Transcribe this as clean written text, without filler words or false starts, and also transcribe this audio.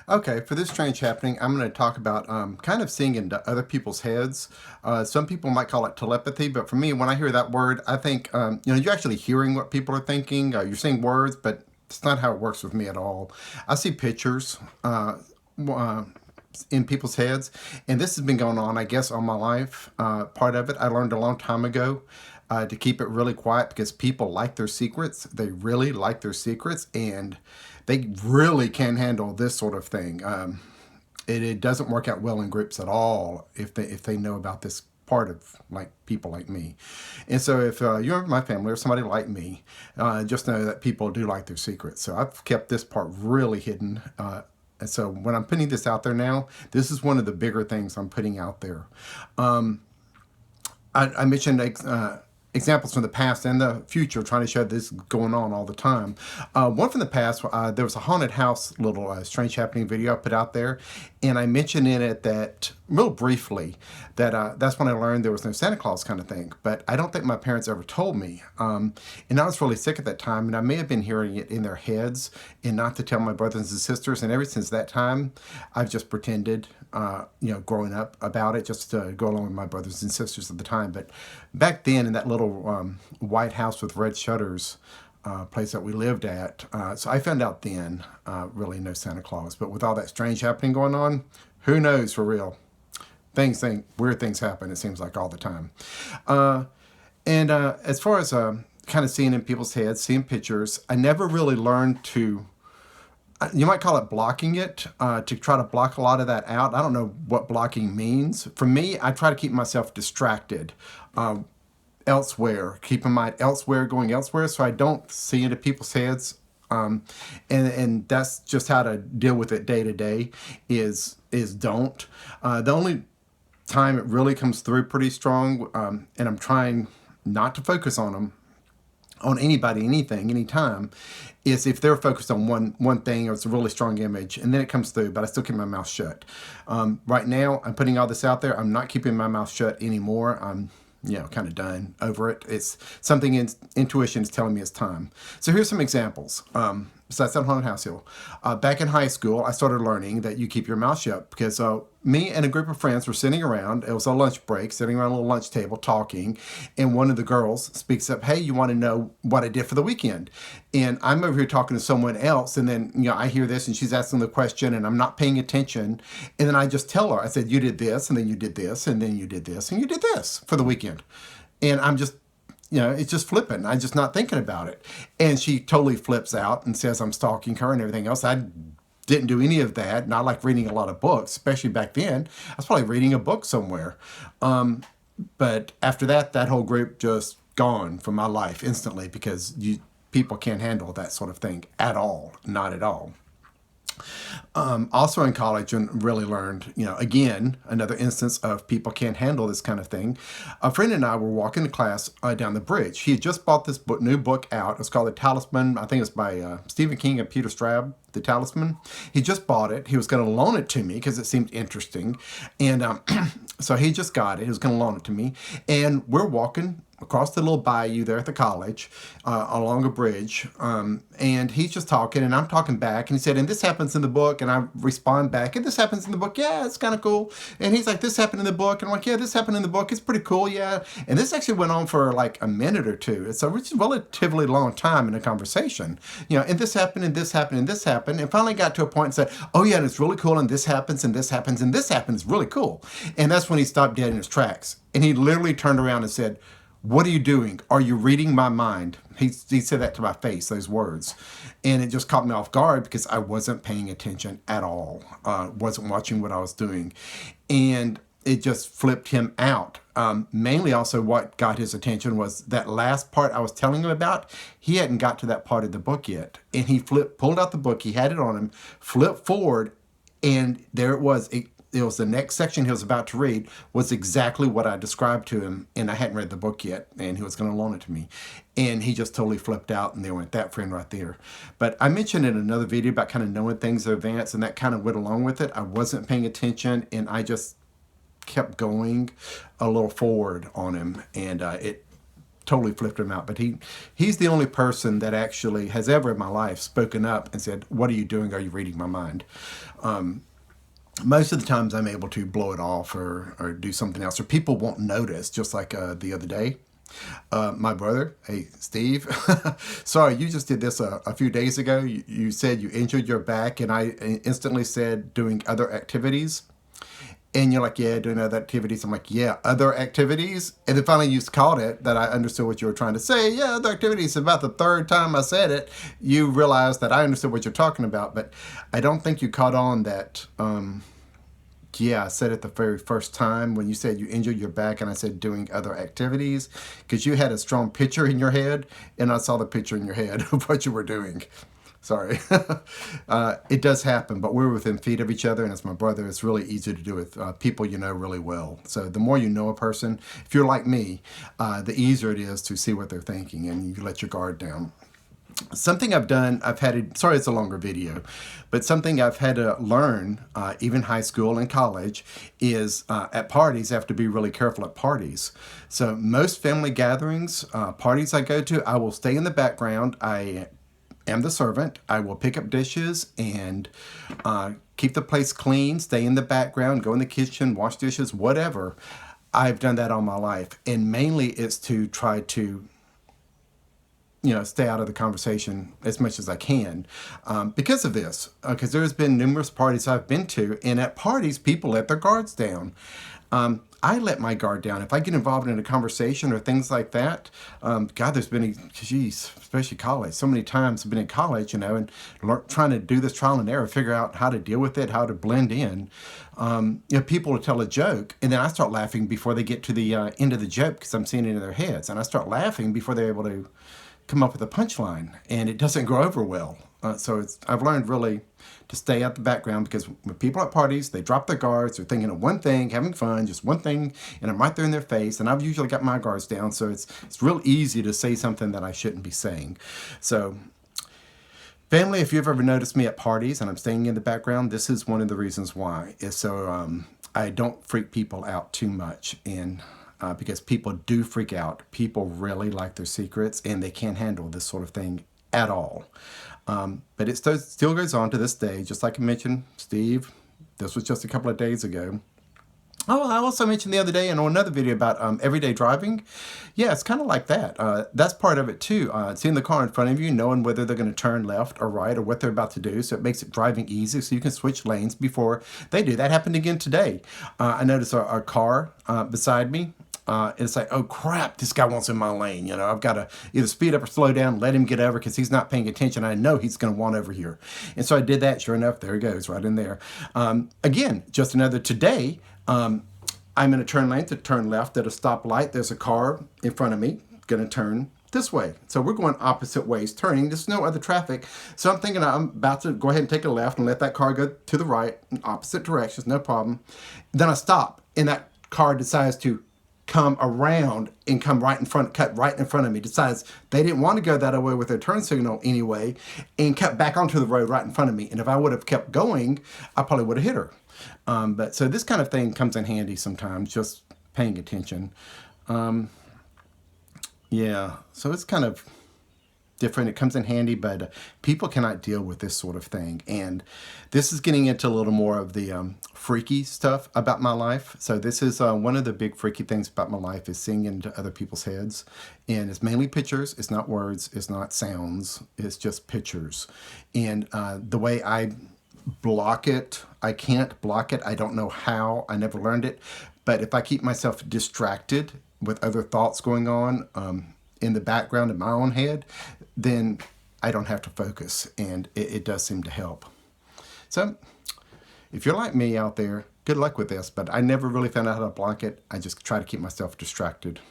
Okay, for this strange happening, I'm going to talk about kind of seeing into other people's heads. Some people might call it telepathy, but for me, when I hear that word, I think you're actually hearing what people are thinking. You're seeing words, but it's not how it works with me at all. I see pictures uh, in people's heads, and this has been going on, I guess, all my life. Part of it I learned a long time ago. To keep it really quiet because people like their secrets. They really like their secrets, and they really can handle this sort of thing. It doesn't work out well in groups at all if they know about this part of like people like me. And so if you're my family or somebody like me, just know that people do like their secrets. So I've kept this part really hidden. And so when I'm putting this out there now, this is one of the bigger things I'm putting out there. I mentioned examples from the past and the future, trying to show this going on all the time. One from the past, there was a haunted house little strange happening video I put out there, and I mentioned in it that, real briefly, that that's when I learned there was no Santa Claus kind of thing. But I don't think my parents ever told me. And I was really sick at that time, and I may have been hearing it in their heads, and not to tell my brothers and sisters. And ever since that time, I've just pretended, growing up about it, just to go along with my brothers and sisters at the time. But back then, in that little white house with red shutters, place that we lived at. So I found out then, really no Santa Claus. But with all that strange happening going on, who knows for real? Weird things happen, it seems like all the time. And as far as kind of seeing in people's heads, seeing pictures, I never really learned to, you might call it blocking it, to try to block a lot of that out. I don't know what blocking means. For me, I try to keep myself distracted. Elsewhere, keep in mind elsewhere, going elsewhere, so I don't see into people's heads. And that's just how to deal with it day to day. Is don't. The only time it really comes through pretty strong, and I'm trying not to focus on them, on anybody, anything, anytime, is if they're focused on one thing or it's a really strong image, and then it comes through, but I still keep my mouth shut. Right now, I'm putting all this out there. I'm not keeping my mouth shut anymore. I'm kind of done over it. It's something intuition is telling me it's time. So here's some examples. Besides that haunted house hill, back in high school, I started learning that you keep your mouth shut because me and a group of friends were sitting around. It was a lunch break, sitting around a little lunch table talking, and one of the girls speaks up, "Hey, you want to know what I did for the weekend?" And I'm over here talking to someone else, and then I hear this, and she's asking the question, and I'm not paying attention, and then I just tell her, I said, "You did this, and then you did this, and then you did this, and you did this for the weekend," and I'm just it's just flipping. I'm just not thinking about it. And she totally flips out and says I'm stalking her and everything else. I didn't do any of that. Not like reading a lot of books, especially back then. I was probably reading a book somewhere. But after that, that whole group just gone from my life instantly because people can't handle that sort of thing at all. Not at all. Also in college and really learned, again, another instance of people can't handle this kind of thing. A friend and I were walking to class down the bridge. He had just bought this new book out. It's called The Talisman. I think it's by Stephen King and Peter Straub, The Talisman. He just bought it. He was going to loan it to me because it seemed interesting. And so he just got it. He was going to loan it to me. And we're walking across the little bayou there at the college, along a bridge, and he's just talking, and I'm talking back, and he said, "And this happens in the book," and I respond back, "And this happens in the book, yeah, it's kind of cool." And he's like, "This happened in the book," and I'm like, "Yeah, this happened in the book, it's pretty cool, yeah." And this actually went on for like a minute or two. It's a relatively long time in a conversation, and this happened, and this happened, and this happened, and finally got to a point and said, "Oh yeah, and it's really cool, and this happens, and this happens, and this happens, really cool." And that's when he stopped dead in his tracks, and he literally turned around and said, "What are you doing? Are you reading my mind?" He said that to my face, those words. And it just caught me off guard because I wasn't paying attention at all. Wasn't watching what I was doing. And it just flipped him out. Mainly also what got his attention was that last part I was telling him about. He hadn't got to that part of the book yet. And he pulled out the book, he had it on him, flipped forward, and there it was. It was the next section he was about to read was exactly what I described to him, and I hadn't read the book yet, and he was going to loan it to me. And he just totally flipped out, and there went that friend right there. But I mentioned in another video about kind of knowing things in advance, and that kind of went along with it. I wasn't paying attention, and I just kept going a little forward on him, and it totally flipped him out. But he's the only person that actually has ever in my life spoken up and said, "What are you doing? Are you reading my mind?" Most of the times I'm able to blow it off or do something else, or people won't notice, just like the other day. My brother, hey, Steve, sorry, you just did this a few days ago. You said you injured your back, and I instantly said doing other activities. And you're like, yeah, doing other activities. I'm like, yeah, other activities. And then finally you caught it, that I understood what you were trying to say. Yeah, other activities. About the third time I said it, you realized that I understood what you're talking about. But I don't think you caught on that, yeah, I said it the very first time when you said you injured your back, and I said doing other activities, because you had a strong picture in your head, and I saw the picture in your head of what you were doing. Sorry. It does happen, but we're within feet of each other, and as my brother, it's really easy to do with people you know really well. So the more you know a person, if you're like me, the easier it is to see what they're thinking, and you let your guard down. Something I've done, sorry it's a longer video, but something I've had to learn, even high school and college, is at parties, I have to be really careful at parties. So most family gatherings, parties I go to, I will stay in the background. I am the servant. I will pick up dishes and keep the place clean, stay in the background, go in the kitchen, wash dishes, whatever. I've done that all my life. And mainly it's to try to stay out of the conversation as much as I can because of this. Because there's been numerous parties I've been to, and at parties, people let their guards down. I let my guard down. If I get involved in a conversation or things like that, God, there's been, especially college, so many times I've been in college, and trying to do this trial and error, figure out how to deal with it, how to blend in. People will tell a joke, and then I start laughing before they get to the end of the joke because I'm seeing it in their heads, and I start laughing before they're able to come up with a punchline, and it doesn't go over well. So I've learned really to stay out the background, because when people at parties, they drop their guards, they're thinking of one thing, having fun, just one thing, and I'm right there in their face, and I've usually got my guards down, so it's real easy to say something that I shouldn't be saying. So family, if you've ever noticed me at parties and I'm staying in the background, this is one of the reasons why, is so I don't freak people out too much, and because people do freak out. People really like their secrets, and they can't handle this sort of thing at all. But it still goes on to this day. Just like I mentioned, Steve, this was just a couple of days ago. Oh, I also mentioned the other day in another video about everyday driving. Yeah, it's kind of like that. That's part of it too. Seeing the car in front of you, knowing whether they're going to turn left or right or what they're about to do. So it makes it driving easy, so you can switch lanes before they do. That happened again today. I noticed a car beside me. It's like, oh crap, this guy wants in my lane. I've got to either speed up or slow down, let him get over, because he's not paying attention. I know he's going to want over here. And so I did that. Sure enough, there he goes, right in there. Again, just another today. I'm in a turn lane to turn left at a stoplight. There's a car in front of me, going to turn this way. So we're going opposite ways, turning. There's no other traffic. So I'm thinking I'm about to go ahead and take a left and let that car go to the right in opposite directions, no problem. Then I stop, and that car decides to come around and cut right in front of me, decides they didn't want to go that way with their turn signal anyway, and cut back onto the road right in front of me. And if I would have kept going, I probably would have hit her. But so this kind of thing comes in handy sometimes, just paying attention. Yeah, so it's kind of different. It comes in handy, but people cannot deal with this sort of thing. And this is getting into a little more of the freaky stuff about my life. So this is one of the big freaky things about my life, is seeing into other people's heads. And it's mainly pictures. It's not words. It's not sounds. It's just pictures. And the way I block it, I can't block it. I don't know how. I never learned it. But if I keep myself distracted with other thoughts going on in the background in my own head, then I don't have to focus, and it does seem to help. So if you're like me out there, good luck with this, but I never really found out how to block it. I just try to keep myself distracted.